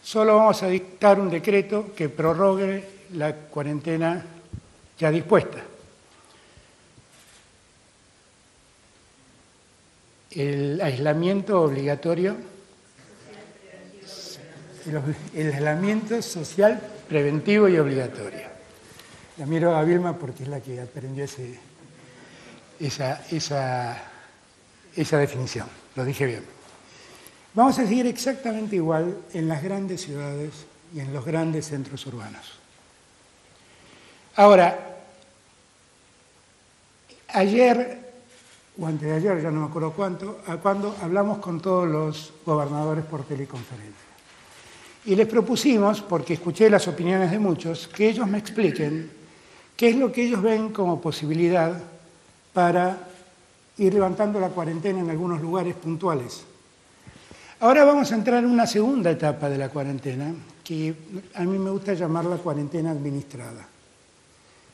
solo vamos a dictar un decreto que prorrogue la cuarentena ya dispuesta. El aislamiento obligatorio, el aislamiento social preventivo y obligatorio. La miro a Vilma porque es la que aprendió esa definición, lo dije bien. Vamos a seguir exactamente igual en las grandes ciudades y en los grandes centros urbanos. Ahora, ayer o antes de ayer, ya no me acuerdo cuándo hablamos con todos los gobernadores por teleconferencia. Y les propusimos, porque escuché las opiniones de muchos, que ellos me expliquen qué es lo que ellos ven como posibilidad para ir levantando la cuarentena en algunos lugares puntuales. Ahora vamos a entrar en una segunda etapa de la cuarentena, que a mí me gusta llamarla cuarentena administrada.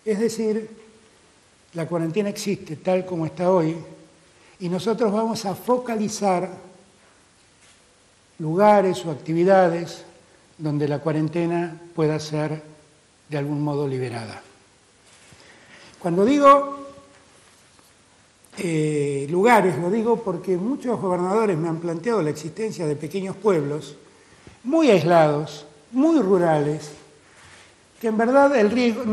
Es decir, la cuarentena existe tal como está hoy y nosotros vamos a focalizar lugares o actividades donde la cuarentena pueda ser de algún modo liberada. Cuando digo lugares, lo digo porque muchos gobernadores me han planteado la existencia de pequeños pueblos muy aislados, muy rurales, que en verdad el riesgo,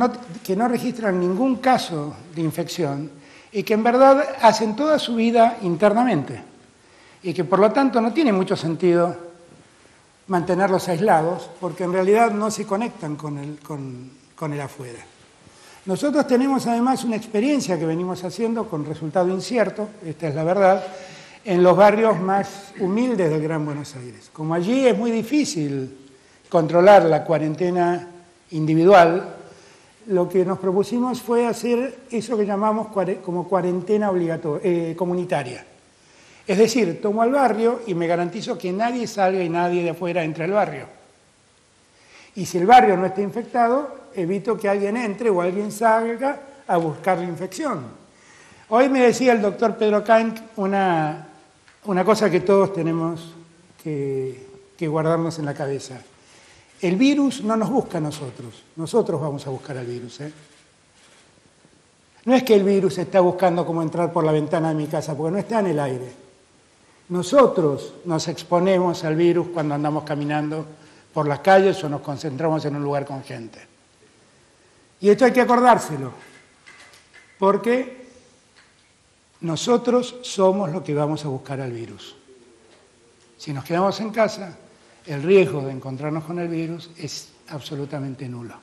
que no registran ningún caso de infección y que en verdad hacen toda su vida internamente y que por lo tanto no tiene mucho sentido mantenerlos aislados porque en realidad no se conectan con el afuera. Nosotros tenemos además una experiencia que venimos haciendo con resultado incierto, esta es la verdad, en los barrios más humildes del Gran Buenos Aires. Como allí es muy difícil controlar la cuarentena individual, lo que nos propusimos fue hacer eso que llamamos como cuarentena comunitaria. Es decir, tomo al barrio y me garantizo que nadie salga y nadie de afuera entre al barrio. Y si el barrio no está infectado, evito que alguien entre o alguien salga a buscar la infección. Hoy me decía el doctor Pedro Kainck una cosa que todos tenemos que guardarnos en la cabeza. El virus no nos busca a nosotros, nosotros vamos a buscar al virus. No es que el virus está buscando cómo entrar por la ventana de mi casa, porque no está en el aire. Nosotros nos exponemos al virus cuando andamos caminando por las calles o nos concentramos en un lugar con gente. Y esto hay que acordárselo, porque nosotros somos los que vamos a buscar al virus. Si nos quedamos en casa, el riesgo de encontrarnos con el virus es absolutamente nulo.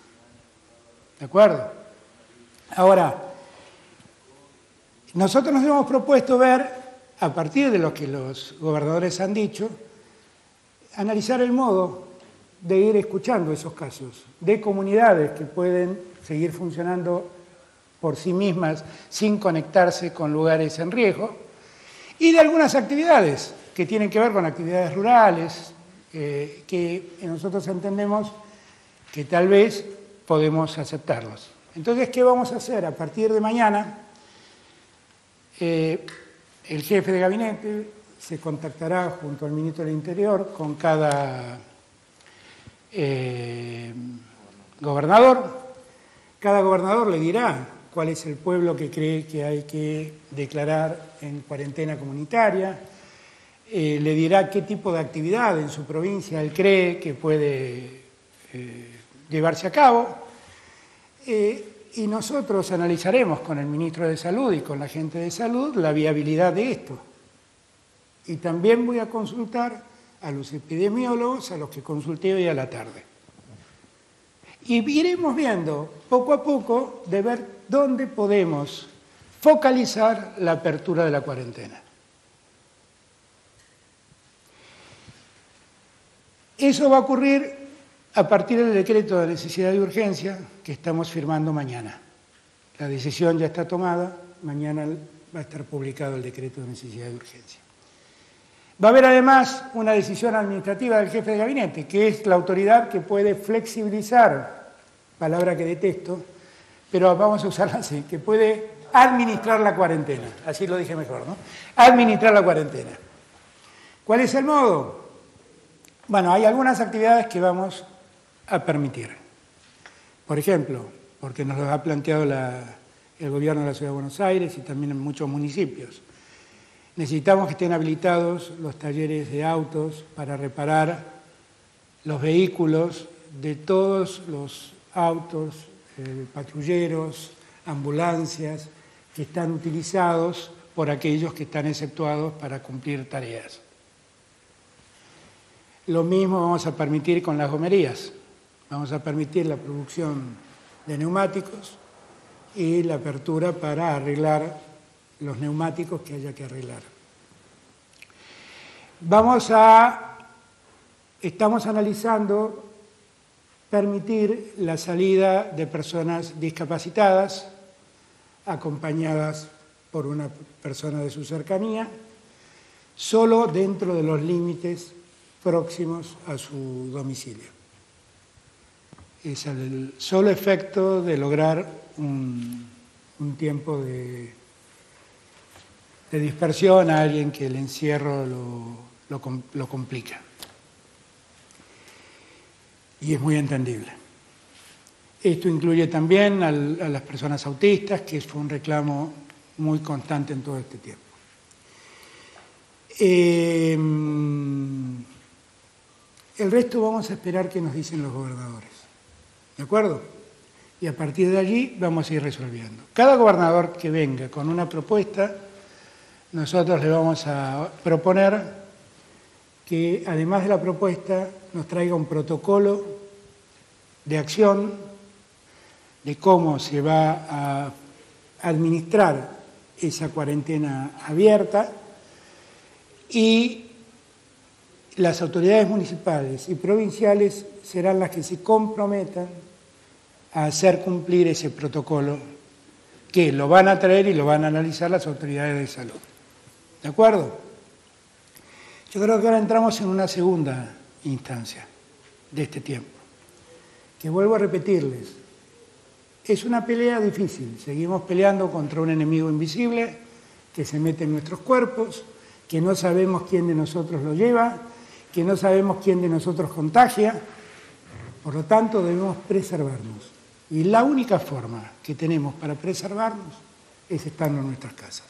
¿De acuerdo? Ahora, nosotros nos hemos propuesto ver, a partir de lo que los gobernadores han dicho, analizar el modo de ir escuchando esos casos, de comunidades que pueden seguir funcionando por sí mismas sin conectarse con lugares en riesgo, y de algunas actividades que tienen que ver con actividades rurales, que nosotros entendemos que tal vez podemos aceptarlos. Entonces, ¿qué vamos a hacer? A partir de mañana, el jefe de gabinete se contactará junto al ministro del Interior con cada gobernador. Cada gobernador le dirá cuál es el pueblo que cree que hay que declarar en cuarentena comunitaria, le dirá qué tipo de actividad en su provincia él cree que puede llevarse a cabo, y nosotros analizaremos con el ministro de Salud y con la gente de Salud la viabilidad de esto. Y también voy a consultar a los epidemiólogos, a los que consulté hoy a la tarde. Y iremos viendo poco a poco de ver dónde podemos focalizar la apertura de la cuarentena. Eso va a ocurrir a partir del decreto de necesidad y urgencia que estamos firmando mañana. La decisión ya está tomada, mañana va a estar publicado el decreto de necesidad y urgencia. Va a haber además una decisión administrativa del jefe de gabinete, que es la autoridad que puede flexibilizar, palabra que detesto, pero vamos a usarla así, que puede administrar la cuarentena, así lo dije mejor, ¿no? Administrar la cuarentena. ¿Cuál es el modo? Bueno, hay algunas actividades que vamos a permitir. Por ejemplo, porque nos lo ha planteado el gobierno de la Ciudad de Buenos Aires y también en muchos municipios. Necesitamos que estén habilitados los talleres de autos para reparar los vehículos de todos los autos, patrulleros, ambulancias, que están utilizados por aquellos que están exceptuados para cumplir tareas. Lo mismo vamos a permitir con las gomerías. Vamos a permitir la producción de neumáticos y la apertura para arreglar los neumáticos que haya que arreglar. Estamos analizando permitir la salida de personas discapacitadas, acompañadas por una persona de su cercanía, solo dentro de los límites próximos a su domicilio. Es el solo efecto de lograr un tiempo de dispersión a alguien que el encierro lo complica. Y es muy entendible. Esto incluye también a las personas autistas, que fue un reclamo muy constante en todo este tiempo. El resto vamos a esperar qué nos dicen los gobernadores. ¿De acuerdo? Y a partir de allí vamos a ir resolviendo. Cada gobernador que venga con una propuesta, nosotros le vamos a proponer que, además de la propuesta, nos traiga un protocolo de acción de cómo se va a administrar esa cuarentena abierta, y las autoridades municipales y provinciales serán las que se comprometan a hacer cumplir ese protocolo, que lo van a traer y lo van a analizar las autoridades de salud. ¿De acuerdo? Yo creo que ahora entramos en una segunda instancia de este tiempo, que vuelvo a repetirles, es una pelea difícil. Seguimos peleando contra un enemigo invisible que se mete en nuestros cuerpos, que no sabemos quién de nosotros lo lleva, que no sabemos quién de nosotros contagia. Por lo tanto, debemos preservarnos. Y la única forma que tenemos para preservarnos es estando en nuestras casas.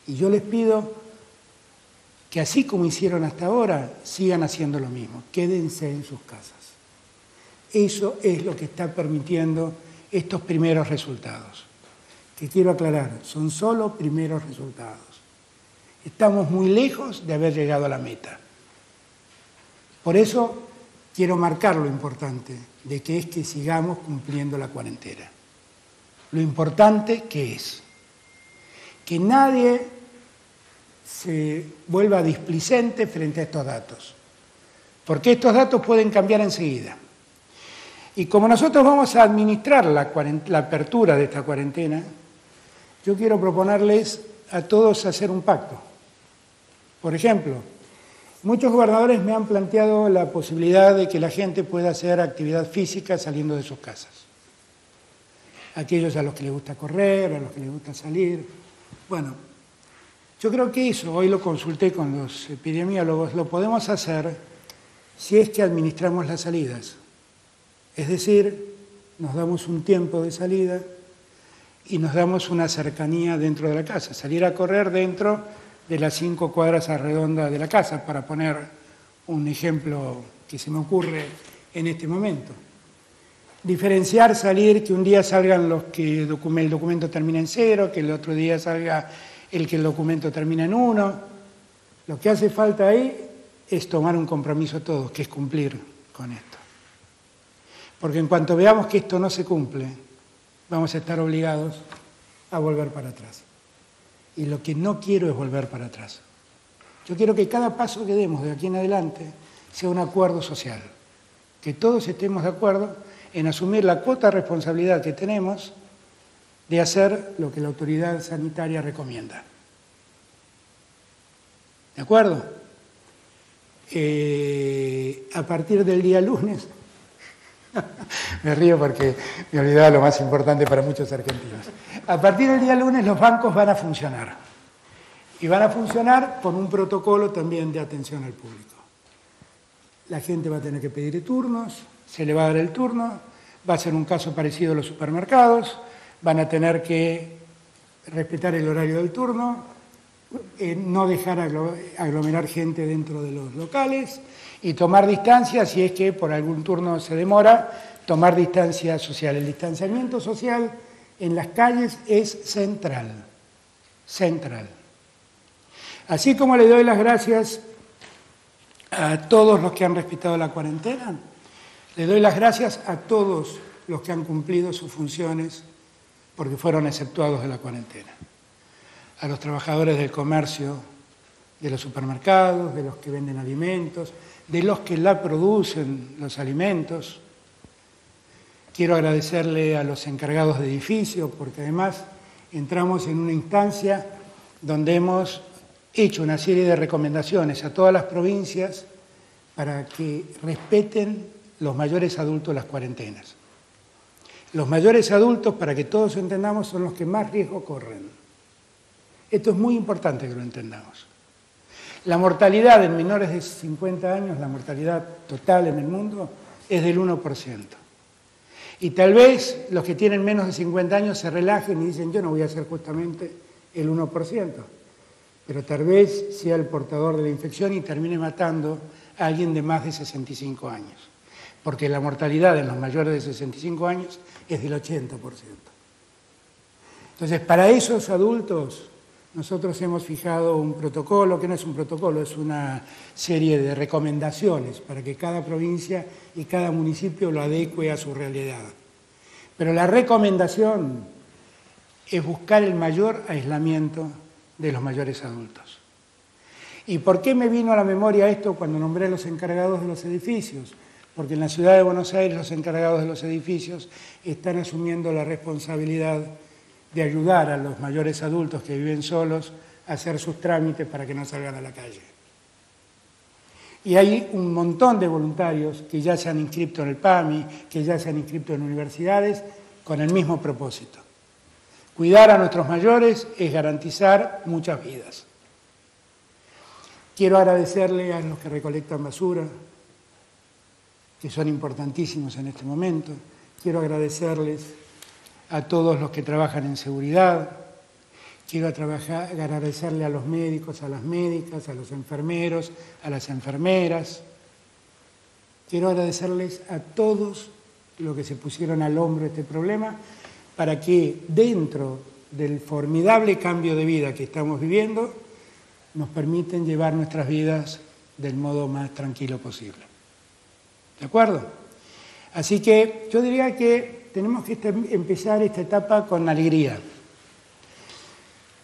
Y yo les pido que, así como hicieron hasta ahora, sigan haciendo lo mismo. Quédense en sus casas. Eso es lo que está permitiendo estos primeros resultados. Que quiero aclarar, son solo primeros resultados. Estamos muy lejos de haber llegado a la meta. Por eso quiero marcar lo importante de que es que sigamos cumpliendo la cuarentena. Lo importante que es que nadie se vuelva displicente frente a estos datos, porque estos datos pueden cambiar enseguida. Y como nosotros vamos a administrar la apertura de esta cuarentena, yo quiero proponerles a todos hacer un pacto. Por ejemplo, muchos gobernadores me han planteado la posibilidad de que la gente pueda hacer actividad física saliendo de sus casas. Aquellos a los que les gusta correr, a los que les gusta salir. Bueno, yo creo que eso, hoy lo consulté con los epidemiólogos, lo podemos hacer si es que administramos las salidas. Es decir, nos damos un tiempo de salida y nos damos una cercanía dentro de la casa. Salir a correr dentro de las 5 cuadras a redonda de la casa, para poner un ejemplo que se me ocurre en este momento. Diferenciar, salir, que un día salgan los que el documento termina en 0, que el otro día salga el que el documento termina en 1. Lo que hace falta ahí es tomar un compromiso todos, que es cumplir con esto. Porque en cuanto veamos que esto no se cumple, vamos a estar obligados a volver para atrás. Y lo que no quiero es volver para atrás. Yo quiero que cada paso que demos de aquí en adelante sea un acuerdo social. Que todos estemos de acuerdo en asumir la cuota de responsabilidad que tenemos de hacer lo que la autoridad sanitaria recomienda. ¿De acuerdo? A partir del día lunes... Me río porque me olvidaba lo más importante para muchos argentinos. A partir del día lunes los bancos van a funcionar. Y van a funcionar con un protocolo también de atención al público. la gente va a tener que pedir turnos, se le va a dar el turno, va a ser un caso parecido a los supermercados, van a tener que respetar el horario del turno, no dejar aglomerar gente dentro de los locales y tomar distancia, si es que por algún turno se demora, tomar distancia social. El distanciamiento social en las calles es central, central. Así como le doy las gracias a todos los que han respetado la cuarentena, le doy las gracias a todos los que han cumplido sus funciones porque fueron exceptuados de la cuarentena. A los trabajadores del comercio, de los supermercados, de los que venden alimentos, de los que la producen los alimentos. Quiero agradecerle a los encargados de edificios, porque además entramos en una instancia donde hemos hecho una serie de recomendaciones a todas las provincias para que respeten los mayores adultos las cuarentenas. Los mayores adultos, para que todos entendamos, son los que más riesgo corren. Esto es muy importante que lo entendamos. La mortalidad en menores de 50 años, la mortalidad total en el mundo, es del 1%. Y tal vez los que tienen menos de 50 años se relajen y dicen, yo no voy a hacer justamente el 1%, pero tal vez sea el portador de la infección y termine matando a alguien de más de 65 años, porque la mortalidad en los mayores de 65 años es del 80%. Entonces, para esos adultos, nosotros hemos fijado un protocolo, que no es un protocolo, es una serie de recomendaciones para que cada provincia y cada municipio lo adecue a su realidad. Pero la recomendación es buscar el mayor aislamiento de los mayores adultos. ¿Y por qué me vino a la memoria esto cuando nombré a los encargados de los edificios? Porque en la ciudad de Buenos Aires los encargados de los edificios están asumiendo la responsabilidad de ayudar a los mayores adultos que viven solos a hacer sus trámites para que no salgan a la calle. Y hay un montón de voluntarios que ya se han inscrito en el PAMI, que ya se han inscrito en universidades, con el mismo propósito. Cuidar a nuestros mayores es garantizar muchas vidas. Quiero agradecerle a los que recolectan basura, que son importantísimos en este momento. Quiero agradecerles a todos los que trabajan en seguridad. Quiero agradecerle a los médicos, a las médicas, a los enfermeros, a las enfermeras. Quiero agradecerles a todos los que se pusieron al hombro este problema para que dentro del formidable cambio de vida que estamos viviendo nos permiten llevar nuestras vidas del modo más tranquilo posible. ¿De acuerdo? Así que yo diría que tenemos que empezar esta etapa con alegría,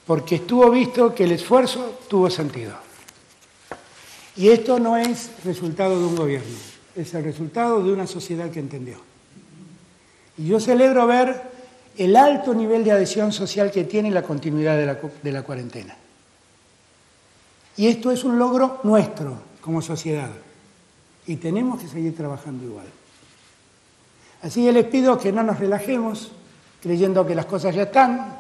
porque estuvo visto que el esfuerzo tuvo sentido. Y esto no es resultado de un gobierno, es el resultado de una sociedad que entendió. Y yo celebro ver el alto nivel de adhesión social que tiene la continuidad de la cuarentena. Y esto es un logro nuestro como sociedad. Y tenemos que seguir trabajando igual. Así que les pido que no nos relajemos, creyendo que las cosas ya están,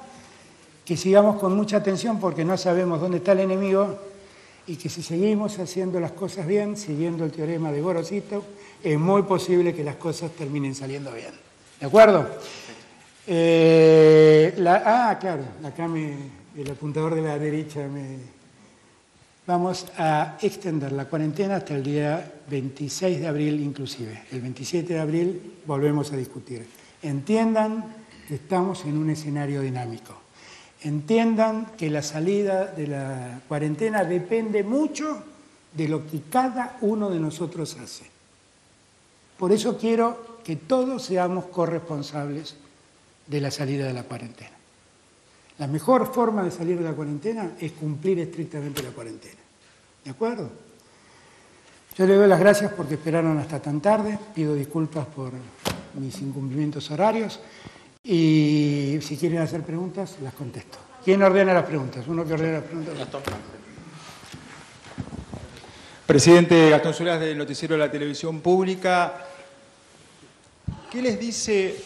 que sigamos con mucha atención porque no sabemos dónde está el enemigo y que si seguimos haciendo las cosas bien, siguiendo el teorema de Gorosito, es muy posible que las cosas terminen saliendo bien. ¿De acuerdo? Claro, acá el apuntador de la derecha Vamos a extender la cuarentena hasta el día 26 de abril inclusive. El 27 de abril volvemos a discutir. Entiendan que estamos en un escenario dinámico. Entiendan que la salida de la cuarentena depende mucho de lo que cada uno de nosotros hace. Por eso quiero que todos seamos corresponsables de la salida de la cuarentena. La mejor forma de salir de la cuarentena es cumplir estrictamente la cuarentena. ¿De acuerdo? Yo le doy las gracias porque esperaron hasta tan tarde. Pido disculpas por mis incumplimientos horarios. Y si quieren hacer preguntas, las contesto. ¿Quién ordena las preguntas? Uno que ordena las preguntas. Gastón. Presidente Gastón Solás del Noticiero de la Televisión Pública. ¿Qué les dice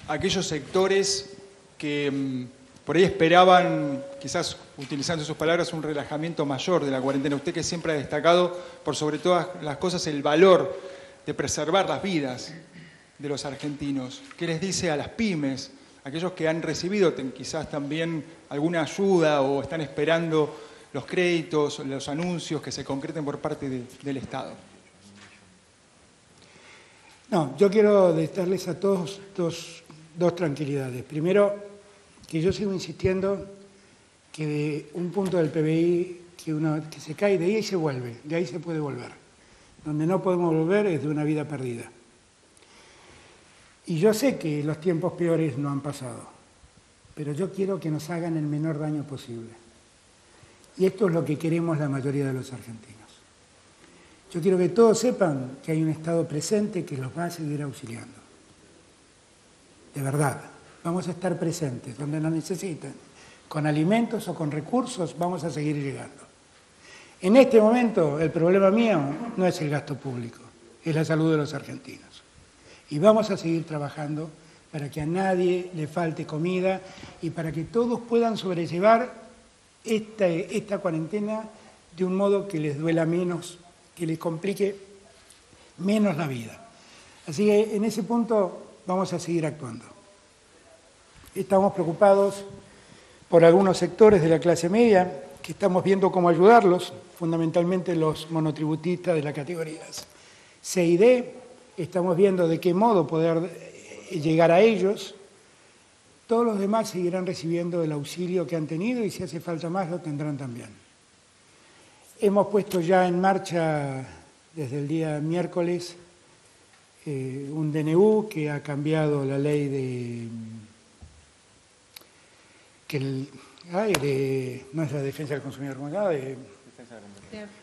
a aquellos sectores que por ahí esperaban quizás utilizando sus palabras, un relajamiento mayor de la cuarentena. Usted que siempre ha destacado, por sobre todas las cosas, el valor de preservar las vidas de los argentinos. ¿Qué les dice a las pymes, aquellos que han recibido quizás también alguna ayuda o están esperando los créditos, los anuncios que se concreten por parte del Estado? No, yo quiero darles a todos dos tranquilidades. Primero, que yo sigo insistiendo que de un punto del PBI que se cae, de ahí se vuelve, de ahí se puede volver. Donde no podemos volver es de una vida perdida. Y yo sé que los tiempos peores no han pasado, pero yo quiero que nos hagan el menor daño posible. Y esto es lo que queremos la mayoría de los argentinos. Yo quiero que todos sepan que hay un Estado presente que los va a seguir auxiliando. De verdad, vamos a estar presentes donde nos necesiten. Con alimentos o con recursos vamos a seguir llegando. En este momento el problema mío no es el gasto público, es la salud de los argentinos. Y vamos a seguir trabajando para que a nadie le falte comida y para que todos puedan sobrellevar esta cuarentena de un modo que les duela menos, que les complique menos la vida. Así que en ese punto vamos a seguir actuando. Estamos preocupados por algunos sectores de la clase media que estamos viendo cómo ayudarlos, fundamentalmente los monotributistas de las categorías C y D. Estamos viendo de qué modo poder llegar a ellos. Todos los demás seguirán recibiendo el auxilio que han tenido y si hace falta más lo tendrán también. Hemos puesto ya en marcha desde el día miércoles un DNU que ha cambiado la ley de no es la defensa del consumidor,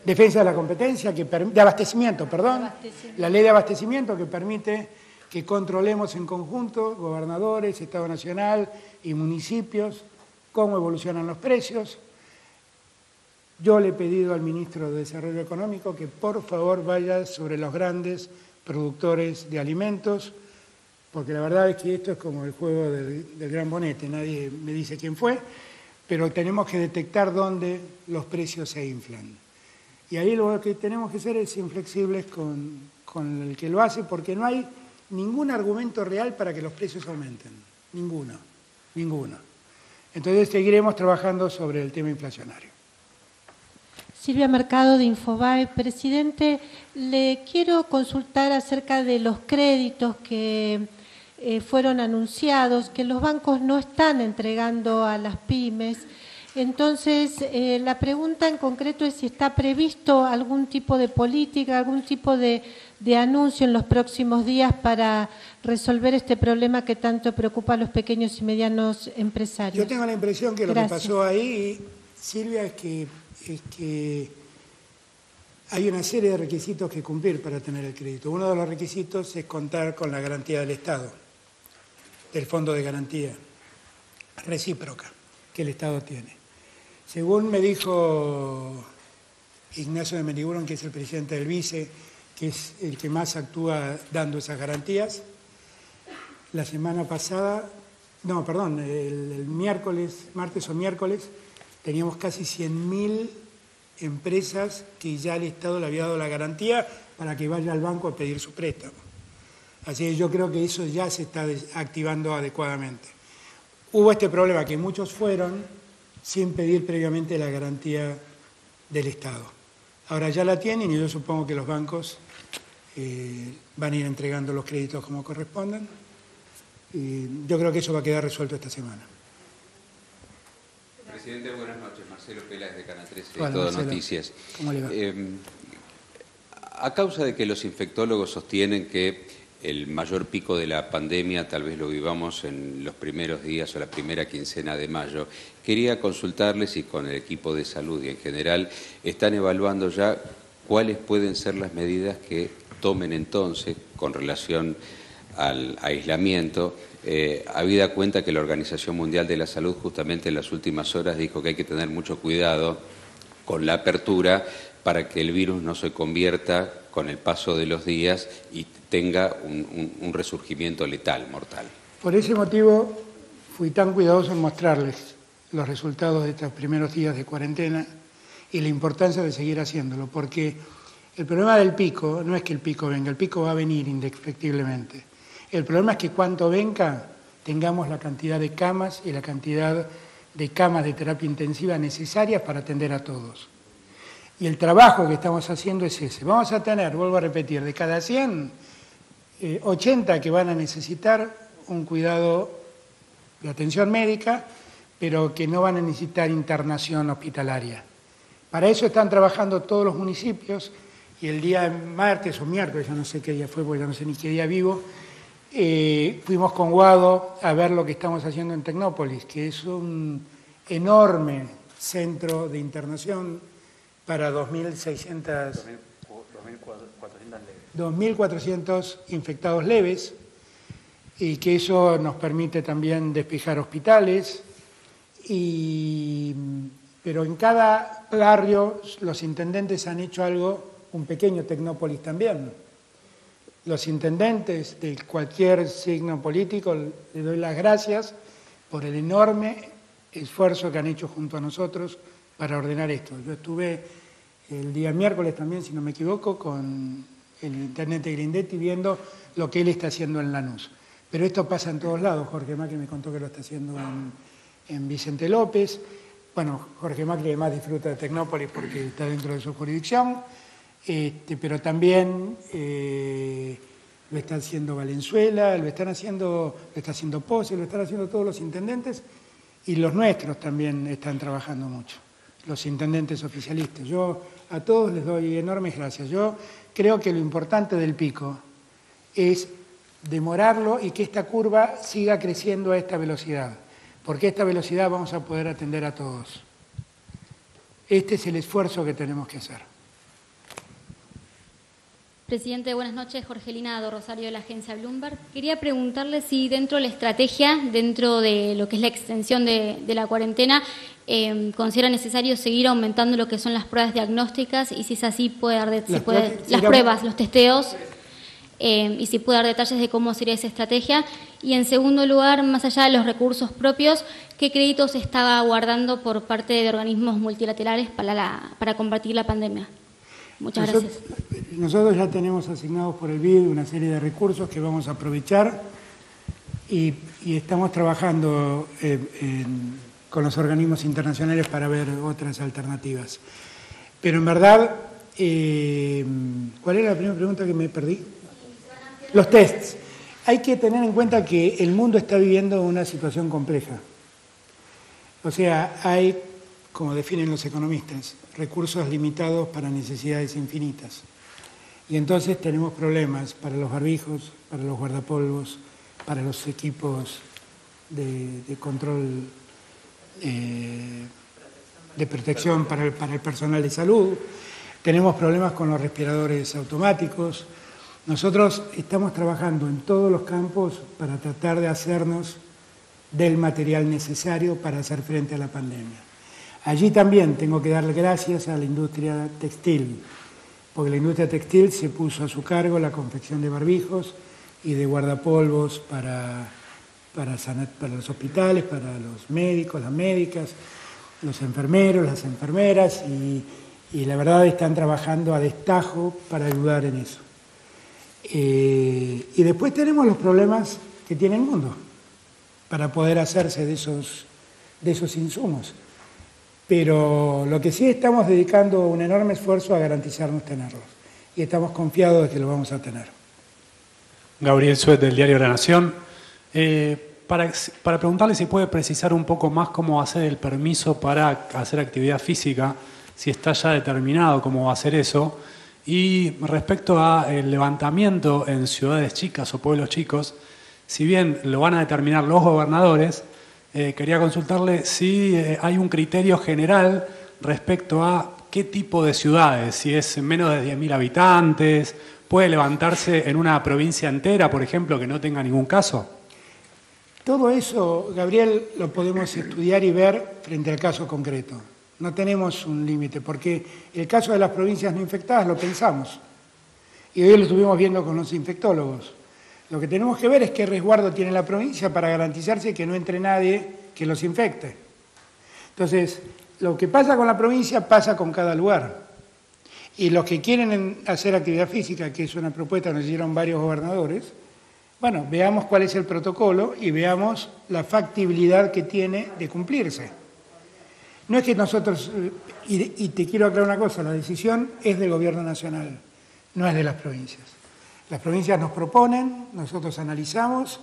defensa de la competencia, de abastecimiento, perdón, la ley de abastecimiento que permite que controlemos en conjunto, gobernadores, Estado Nacional y municipios, cómo evolucionan los precios. Yo le he pedido al ministro de Desarrollo Económico que por favor vaya sobre los grandes productores de alimentos, porque la verdad es que esto es como el juego del gran bonete, nadie me dice quién fue, pero tenemos que detectar dónde los precios se inflan. Y ahí lo que tenemos que hacer es inflexibles con el que lo hace, porque no hay ningún argumento real para que los precios aumenten. Ninguno. Entonces seguiremos trabajando sobre el tema inflacionario. Silvia Mercado de Infobae. Presidente, le quiero consultar acerca de los créditos que fueron anunciados, que los bancos no están entregando a las pymes. Entonces, la pregunta en concreto es si está previsto algún tipo de política, algún tipo de anuncio en los próximos días para resolver este problema que tanto preocupa a los pequeños y medianos empresarios. Yo tengo la impresión que lo que pasó ahí, Silvia, es que hay una serie de requisitos que cumplir para tener el crédito. Uno de los requisitos es contar con la garantía del Estado, del Fondo de Garantía Recíproca que el Estado tiene. Según me dijo Ignacio de Meniguron, que es el presidente del BICE, que es el que más actúa dando esas garantías, la semana pasada, el miércoles, martes o miércoles, teníamos casi 100.000 empresas que ya el Estado le había dado la garantía para que vaya al banco a pedir su préstamo. Así que yo creo que eso ya se está activando adecuadamente. Hubo este problema que muchos fueron sin pedir previamente la garantía del Estado. Ahora ya la tienen y yo supongo que los bancos van a ir entregando los créditos como correspondan. Y yo creo que eso va a quedar resuelto esta semana. Presidente, buenas noches. Marcelo Peláez de Canal 13 Hola, de Todo Marcelo. Noticias. ¿Cómo le va? A causa de que los infectólogos sostienen que el mayor pico de la pandemia tal vez lo vivamos en los primeros días o la primera quincena de mayo, quería consultarles si con el equipo de salud y en general están evaluando ya cuáles pueden ser las medidas que tomen entonces con relación al aislamiento, habida cuenta que la Organización Mundial de la Salud justamente en las últimas horas dijo que hay que tener mucho cuidado con la apertura para que el virus no se convierta con el paso de los días y tenga un resurgimiento letal, mortal. Por ese motivo fui tan cuidadoso en mostrarles los resultados de estos primeros días de cuarentena y la importancia de seguir haciéndolo, porque el problema del pico no es que el pico venga, el pico va a venir indefectiblemente. El problema es que cuando venga tengamos la cantidad de camas y la cantidad de camas de terapia intensiva necesarias para atender a todos. Y el trabajo que estamos haciendo es ese. Vamos a tener, vuelvo a repetir, de cada 100, 80 que van a necesitar un cuidado de atención médica, pero que no van a necesitar internación hospitalaria. Para eso están trabajando todos los municipios, y el día martes o miércoles, ya no sé qué día fue, porque ya no sé ni qué día vivo, fuimos con Guado a ver lo que estamos haciendo en Tecnópolis, que es un enorme centro de internación para 2.400 infectados leves, y que eso nos permite también despejar hospitales. Pero en cada barrio los intendentes han hecho algo, un pequeño Tecnópolis también. Los intendentes de cualquier signo político, les doy las gracias por el enorme esfuerzo que han hecho junto a nosotros para ordenar esto. Yo estuve el día miércoles también, si no me equivoco, con el intendente Grindetti viendo lo que él está haciendo en Lanús. Pero esto pasa en todos lados. Jorge Macri me contó que lo está haciendo en Vicente López. Bueno, Jorge Macri además disfruta de Tecnópolis porque está dentro de su jurisdicción. Pero también lo está haciendo Valenzuela, lo está haciendo Pose, lo están haciendo todos los intendentes, y los nuestros también están trabajando mucho, los intendentes oficialistas. Yo a todos les doy enormes gracias. Yo creo que lo importante del pico es demorarlo y que esta curva siga creciendo a esta velocidad, porque a esta velocidad vamos a poder atender a todos. Este es el esfuerzo que tenemos que hacer. Presidente, buenas noches. Jorgelina do Rosario, de la agencia Bloomberg. Quería preguntarle si dentro de la estrategia, dentro de lo que es la extensión de la cuarentena, considera necesario seguir aumentando lo que son las pruebas diagnósticas, y si es así, las pruebas, los testeos, y si puede dar detalles de cómo sería esa estrategia. Y en segundo lugar, más allá de los recursos propios, ¿qué créditos está guardando por parte de organismos multilaterales para combatir la pandemia? Muchas gracias. Nosotros ya tenemos asignados por el BID una serie de recursos que vamos a aprovechar, y estamos trabajando con los organismos internacionales para ver otras alternativas. Pero en verdad, ¿cuál era la primera pregunta que me perdí? Los tests. Hay que tener en cuenta que el mundo está viviendo una situación compleja. O sea, hay, como definen los economistas, recursos limitados para necesidades infinitas. Y entonces tenemos problemas para los barbijos, para los guardapolvos, para los equipos de control, de protección para el personal de salud. Tenemos problemas con los respiradores automáticos. Nosotros estamos trabajando en todos los campos para tratar de hacernos del material necesario para hacer frente a la pandemia. Allí también tengo que darle gracias a la industria textil, porque la industria textil se puso a su cargo la confección de barbijos y de guardapolvos para los hospitales, para los médicos, las médicas, los enfermeros, las enfermeras, y la verdad están trabajando a destajo para ayudar en eso. Y después tenemos los problemas que tiene el mundo para poder hacerse de esos insumos. Pero lo que sí estamos dedicando un enorme esfuerzo a garantizarnos tenerlos. Y estamos confiados de que lo vamos a tener. Gabriel Suet, del diario La Nación. Para preguntarle si puede precisar un poco más cómo va a ser el permiso para hacer actividad física, si está ya determinado cómo va a ser eso. Y respecto al levantamiento en ciudades chicas o pueblos chicos, si bien lo van a determinar los gobernadores, quería consultarle si hay un criterio general respecto a qué tipo de ciudades, si es menos de 10.000 habitantes, puede levantarse en una provincia entera, por ejemplo, que no tenga ningún caso. Todo eso, Gabriel, lo podemos estudiar y ver frente al caso concreto. No tenemos un límite, porque el caso de las provincias no infectadas lo pensamos. Y hoy lo estuvimos viendo con los infectólogos. Lo que tenemos que ver es qué resguardo tiene la provincia para garantizarse que no entre nadie que los infecte. Entonces, lo que pasa con la provincia pasa con cada lugar. Y los que quieren hacer actividad física, que es una propuesta que nos hicieron varios gobernadores, bueno, veamos cuál es el protocolo y veamos la factibilidad que tiene de cumplirse. No es que nosotros, y te quiero aclarar una cosa, la decisión es del Gobierno Nacional, no es de las provincias. Las provincias nos proponen, nosotros analizamos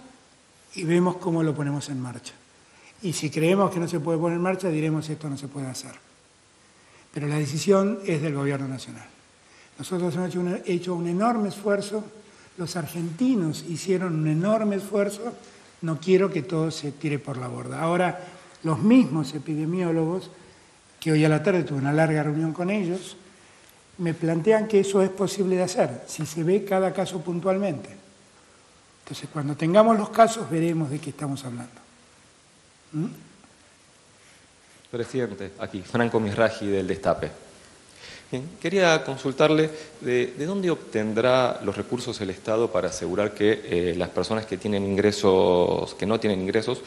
y vemos cómo lo ponemos en marcha. Y si creemos que no se puede poner en marcha, diremos esto no se puede hacer. Pero la decisión es del Gobierno Nacional. Nosotros hemos hecho un enorme esfuerzo, los argentinos hicieron un enorme esfuerzo, no quiero que todo se tire por la borda. Ahora, los mismos epidemiólogos, que hoy a la tarde tuve una larga reunión con ellos, me plantean que eso es posible de hacer, si se ve cada caso puntualmente. Entonces, cuando tengamos los casos, veremos de qué estamos hablando. Presidente, aquí, Franco Misraji del Destape. Bien, quería consultarle de dónde obtendrá los recursos el Estado para asegurar que las personas que tienen ingresos, que no tienen ingresos,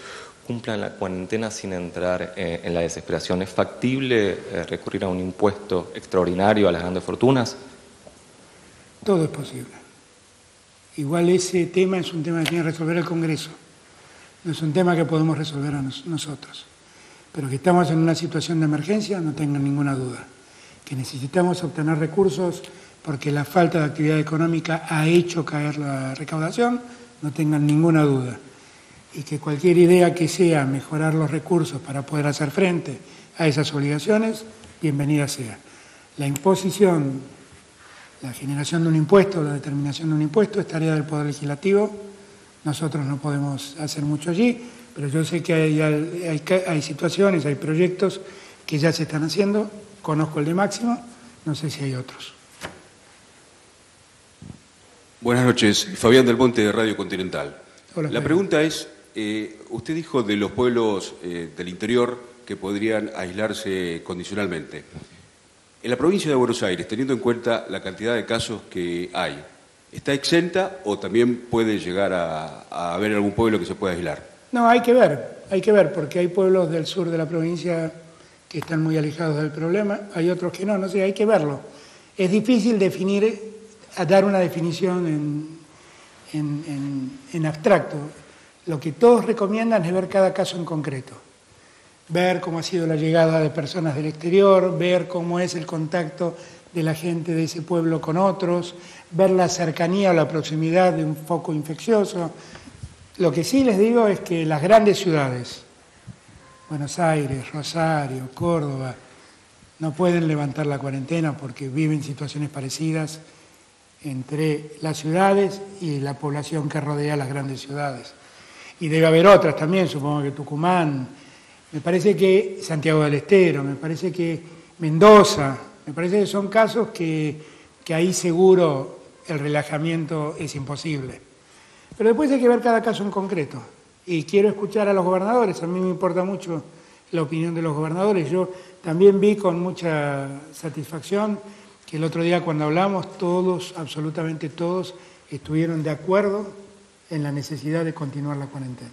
cumplan la cuarentena sin entrar en la desesperación. ¿Es factible recurrir a un impuesto extraordinario a las grandes fortunas? Todo es posible. Igual ese tema es un tema que tiene que resolver el Congreso. No es un tema que podemos resolver nosotros. Pero que estamos en una situación de emergencia, no tengan ninguna duda. Que necesitamos obtener recursos porque la falta de actividad económica ha hecho caer la recaudación, no tengan ninguna duda. Y que cualquier idea que sea mejorar los recursos para poder hacer frente a esas obligaciones, bienvenida sea. La imposición, la generación de un impuesto, la determinación de un impuesto es tarea del Poder Legislativo. Nosotros no podemos hacer mucho allí, pero yo sé que hay situaciones, hay proyectos que ya se están haciendo. Conozco el de Máximo, no sé si hay otros. Buenas noches, Fabián del Monte de Radio Continental. Hola, la pregunta es, usted dijo de los pueblos del interior que podrían aislarse condicionalmente. En la provincia de Buenos Aires, teniendo en cuenta la cantidad de casos que hay, ¿está exenta o también puede llegar a haber algún pueblo que se pueda aislar? No, hay que ver, porque hay pueblos del sur de la provincia que están muy alejados del problema, hay otros que no sé, hay que verlo. Es difícil dar una definición en abstracto. Lo que todos recomiendan es ver cada caso en concreto. Ver cómo ha sido la llegada de personas del exterior, ver cómo es el contacto de la gente de ese pueblo con otros, ver la cercanía o la proximidad de un foco infeccioso. Lo que sí les digo es que las grandes ciudades, Buenos Aires, Rosario, Córdoba, no pueden levantar la cuarentena porque viven situaciones parecidas entre las ciudades y la población que rodea las grandes ciudades. Y debe haber otras también, supongo que Tucumán, me parece que Santiago del Estero, me parece que Mendoza, me parece que son casos que ahí seguro el relajamiento es imposible. Pero después hay que ver cada caso en concreto. Y quiero escuchar a los gobernadores, a mí me importa mucho la opinión de los gobernadores. Yo también vi con mucha satisfacción que el otro día cuando hablamos, todos, absolutamente todos, estuvieron de acuerdo en la necesidad de continuar la cuarentena.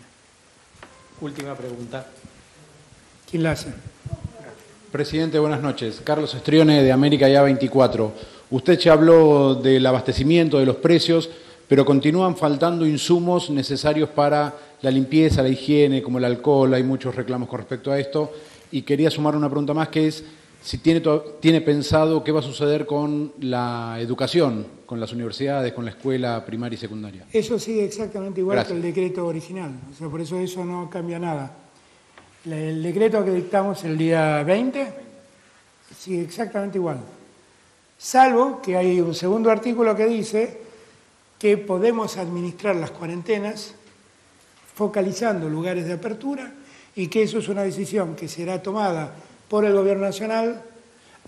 Última pregunta. ¿Quién la hace? Presidente, buenas noches. Carlos Estrione, de América Ya 24. Usted ya habló del abastecimiento, de los precios, pero continúan faltando insumos necesarios para la limpieza, la higiene, como el alcohol. Hay muchos reclamos con respecto a esto. Y quería sumar una pregunta más, que es si tiene pensado qué va a suceder con la educación, con las universidades, con la escuela primaria y secundaria. Eso sigue exactamente igual Gracias. que el decreto original. O sea, por eso no cambia nada. El decreto que dictamos el día 20 sigue exactamente igual. Salvo que hay un segundo artículo que dice que podemos administrar las cuarentenas focalizando lugares de apertura y que eso es una decisión que será tomada por el Gobierno Nacional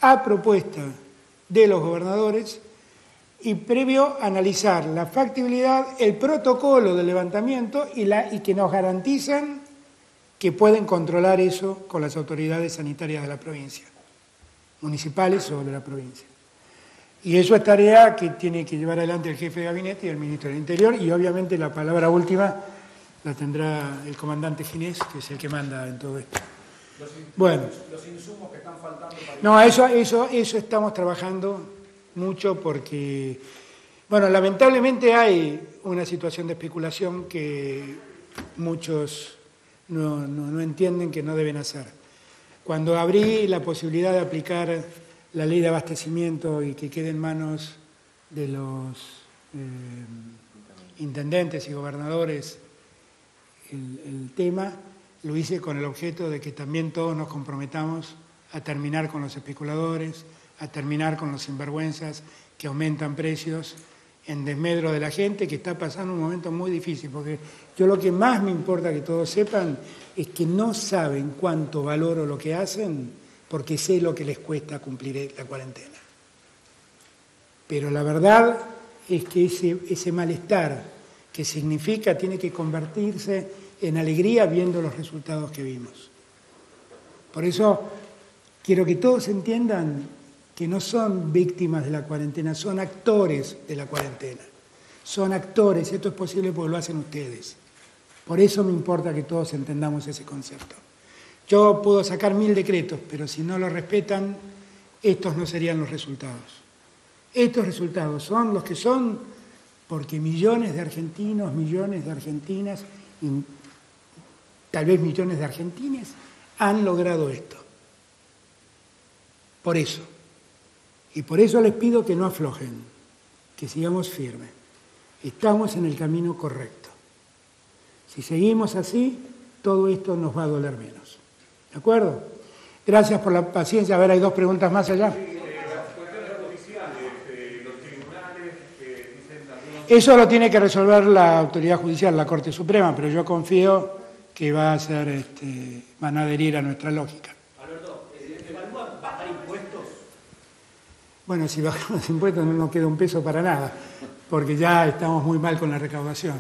a propuesta de los gobernadores y previo a analizar la factibilidad, el protocolo de levantamiento y que nos garantizan que pueden controlar eso con las autoridades sanitarias de la provincia, municipales o de la provincia. Y eso es tarea que tiene que llevar adelante el jefe de gabinete y el ministro del Interior, y obviamente la palabra última la tendrá el comandante Ginés, que es el que manda en todo esto. Bueno. Los insumos que están faltando para... No, eso estamos trabajando mucho porque, bueno, lamentablemente hay una situación de especulación que muchos no entienden que no deben hacer. Cuando abrí la posibilidad de aplicar la ley de abastecimiento y que quede en manos de los intendentes y gobernadores el tema, lo hice con el objeto de que también todos nos comprometamos a terminar con los especuladores, a terminar con los sinvergüenzas que aumentan precios en desmedro de la gente que está pasando un momento muy difícil, porque yo lo que más me importa que todos sepan es que no saben cuánto valoro lo que hacen porque sé lo que les cuesta cumplir la cuarentena. Pero la verdad es que ese malestar que significa tiene que convertirse en alegría viendo los resultados que vimos. Por eso quiero que todos entiendan que no son víctimas de la cuarentena, son actores de la cuarentena. Son actores, esto es posible porque lo hacen ustedes. Por eso me importa que todos entendamos ese concepto. Yo puedo sacar 1000 decretos, pero si no lo respetan, estos no serían los resultados. Estos resultados son los que son porque millones de argentinos, millones de argentinas, y tal vez millones de argentines, han logrado esto. Por eso. Y por eso les pido que no aflojen, que sigamos firmes. Estamos en el camino correcto. Si seguimos así, todo esto nos va a doler menos. ¿De acuerdo? Gracias por la paciencia. A ver, hay 2 preguntas más allá. Eso lo tiene que resolver la autoridad judicial, la Corte Suprema, pero yo confío que va a ser, van a adherir a nuestra lógica. Alberto, ¿evalúa bajar impuestos? Bueno, si bajamos los impuestos no nos queda un peso para nada, porque ya estamos muy mal con la recaudación.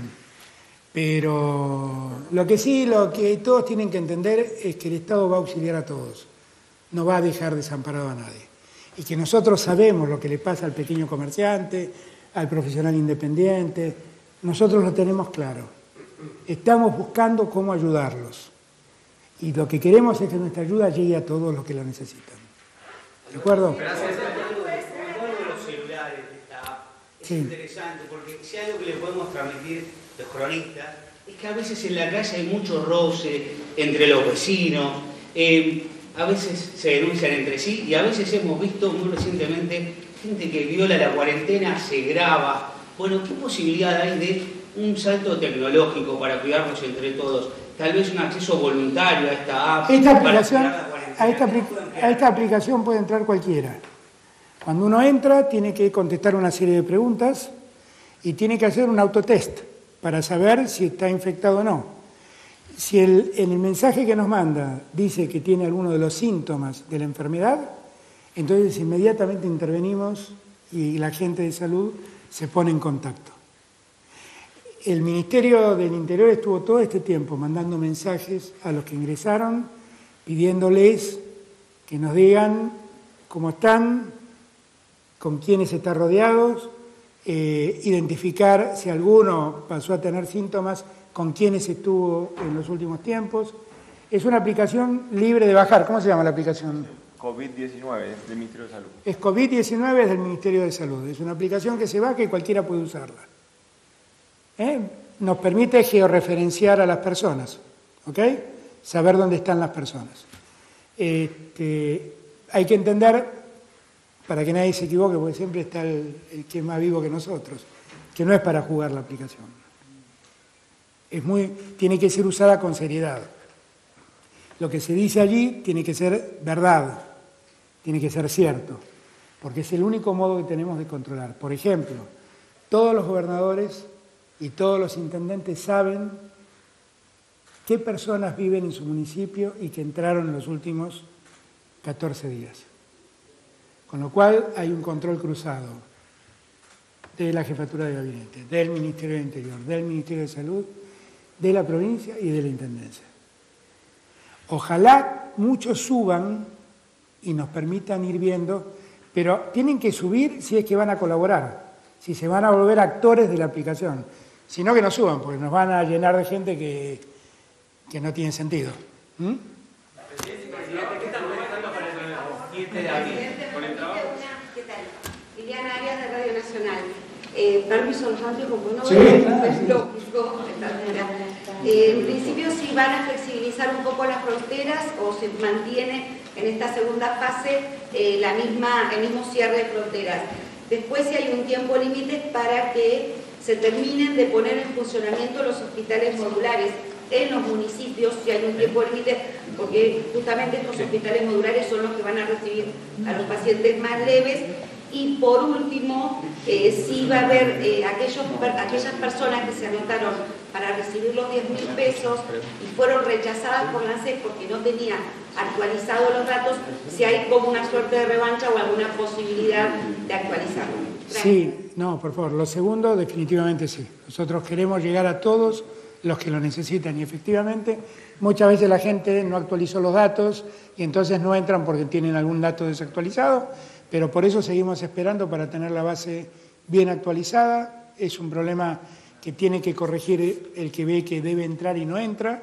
Pero lo que todos tienen que entender es que el Estado va a auxiliar a todos, no va a dejar desamparado a nadie. Y que nosotros sabemos lo que le pasa al pequeño comerciante, al profesional independiente, nosotros lo tenemos claro. Estamos buscando cómo ayudarlos. Y lo que queremos es que nuestra ayuda llegue a todos los que lo necesitan. ¿De acuerdo? Gracias. Los celulares, es interesante, porque si hay algo que le podemos transmitir los cronistas, es que a veces en la calle hay mucho roce entre los vecinos, a veces se denuncian entre sí y a veces hemos visto muy recientemente gente que viola la cuarentena, se graba. Bueno, ¿qué posibilidad hay de un salto tecnológico para cuidarnos entre todos? Tal vez un acceso voluntario a esta app. A esta aplicación puede entrar cualquiera. Cuando uno entra, tiene que contestar una serie de preguntas y tiene que hacer un autotest para saber si está infectado o no. Si en el mensaje que nos manda dice que tiene alguno de los síntomas de la enfermedad, entonces inmediatamente intervenimos y la gente de salud se pone en contacto. El Ministerio del Interior estuvo todo este tiempo mandando mensajes a los que ingresaron, pidiéndoles que nos digan cómo están, con quiénes están rodeados, identificar si alguno pasó a tener síntomas, con quiénes estuvo en los últimos tiempos. Es una aplicación libre de bajar. ¿Cómo se llama la aplicación? COVID-19 del Ministerio de Salud. Es COVID-19 del Ministerio de Salud. Es una aplicación que se baja y cualquiera puede usarla. Nos permite georreferenciar a las personas, ¿ok? Saber dónde están las personas. Hay que entender, para que nadie se equivoque, porque siempre está el que es más vivo que nosotros, que no es para jugar la aplicación. Tiene que ser usada con seriedad. Lo que se dice allí tiene que ser verdad, tiene que ser cierto, porque es el único modo que tenemos de controlar. Por ejemplo, todos los gobernadores y todos los intendentes saben qué personas viven en su municipio y que entraron en los últimos 14 días. Con lo cual hay un control cruzado de la Jefatura de Gabinete, del Ministerio del Interior, del Ministerio de Salud, de la provincia y de la Intendencia. Ojalá muchos suban y nos permitan ir viendo, pero tienen que subir si es que van a colaborar, si se van a volver actores de la aplicación. Si no, que no suban, porque nos van a llenar de gente que no tiene sentido. 20 de abril. Con el trabajo. ¿Qué tal? Liliana Arias de Radio Nacional. Permiso, como no es lógico, en principio si van a flexibilizar un poco las fronteras o se mantiene en esta segunda fase el mismo cierre de fronteras. Después si hay un tiempo límite para que se terminen de poner en funcionamiento los hospitales modulares en los municipios, si hay un tiempo límite, porque justamente estos hospitales modulares son los que van a recibir a los pacientes más leves. Y por último, sí va a haber aquellas personas que se anotaron para recibir los 10.000 pesos y fueron rechazadas por la ANSES porque no tenían actualizados los datos, si hay como una suerte de revancha o alguna posibilidad de actualizarlo. Gracias. Sí, no, por favor. Lo segundo, definitivamente sí. Nosotros queremos llegar a todos los que lo necesitan y efectivamente muchas veces la gente no actualizó los datos y entonces no entran porque tienen algún dato desactualizado. Pero por eso seguimos esperando para tener la base bien actualizada. Es un problema que tiene que corregir el que ve que debe entrar y no entra,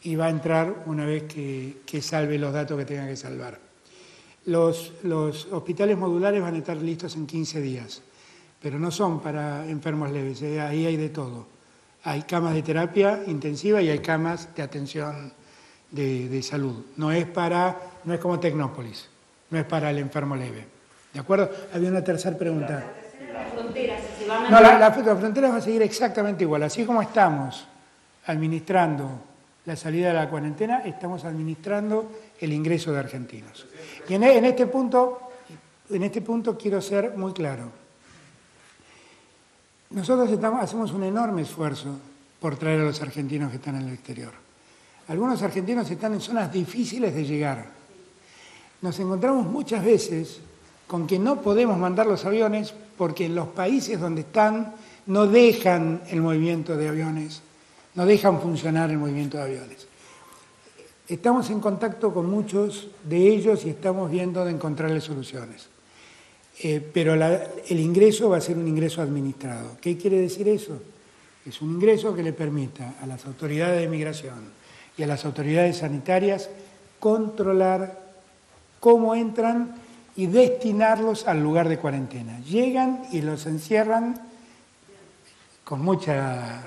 y va a entrar una vez que salve los datos que tenga que salvar. Los hospitales modulares van a estar listos en 15 días, pero no son para enfermos leves, ahí hay de todo. Hay camas de terapia intensiva y hay camas de atención de salud. No es como Tecnópolis. No es para el enfermo leve. ¿De acuerdo? Había una tercera pregunta. Las fronteras, si van a... No, la frontera va a seguir exactamente igual. Así como estamos administrando la salida de la cuarentena, estamos administrando el ingreso de argentinos. Y en este punto quiero ser muy claro. Nosotros hacemos un enorme esfuerzo por traer a los argentinos que están en el exterior. Algunos argentinos están en zonas difíciles de llegar. Nos encontramos muchas veces con que no podemos mandar los aviones porque en los países donde están no dejan el movimiento de aviones, no dejan funcionar el movimiento de aviones. Estamos en contacto con muchos de ellos y estamos viendo de encontrarles soluciones. Pero el ingreso va a ser un ingreso administrado. ¿Qué quiere decir eso? Es un ingreso que le permita a las autoridades de migración y a las autoridades sanitarias controlar cómo entran y destinarlos al lugar de cuarentena. Llegan y los encierran con mucha...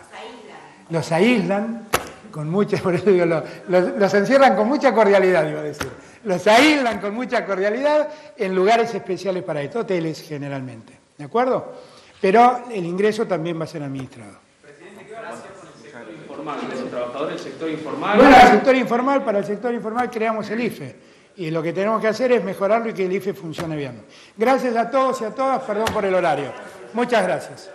Los aíslan con mucha... Por eso digo, los encierran con mucha cordialidad, iba a decir. Los aíslan con mucha cordialidad en lugares especiales para esto, hoteles generalmente. ¿De acuerdo? Pero el ingreso también va a ser administrado. Presidente, ¿qué van a hacer con el sector informal? ¿Los trabajadores del sector informal? Bueno, para el sector informal creamos el IFE. Y lo que tenemos que hacer es mejorarlo y que el IFE funcione bien. Gracias a todos y a todas, perdón por el horario. Muchas gracias.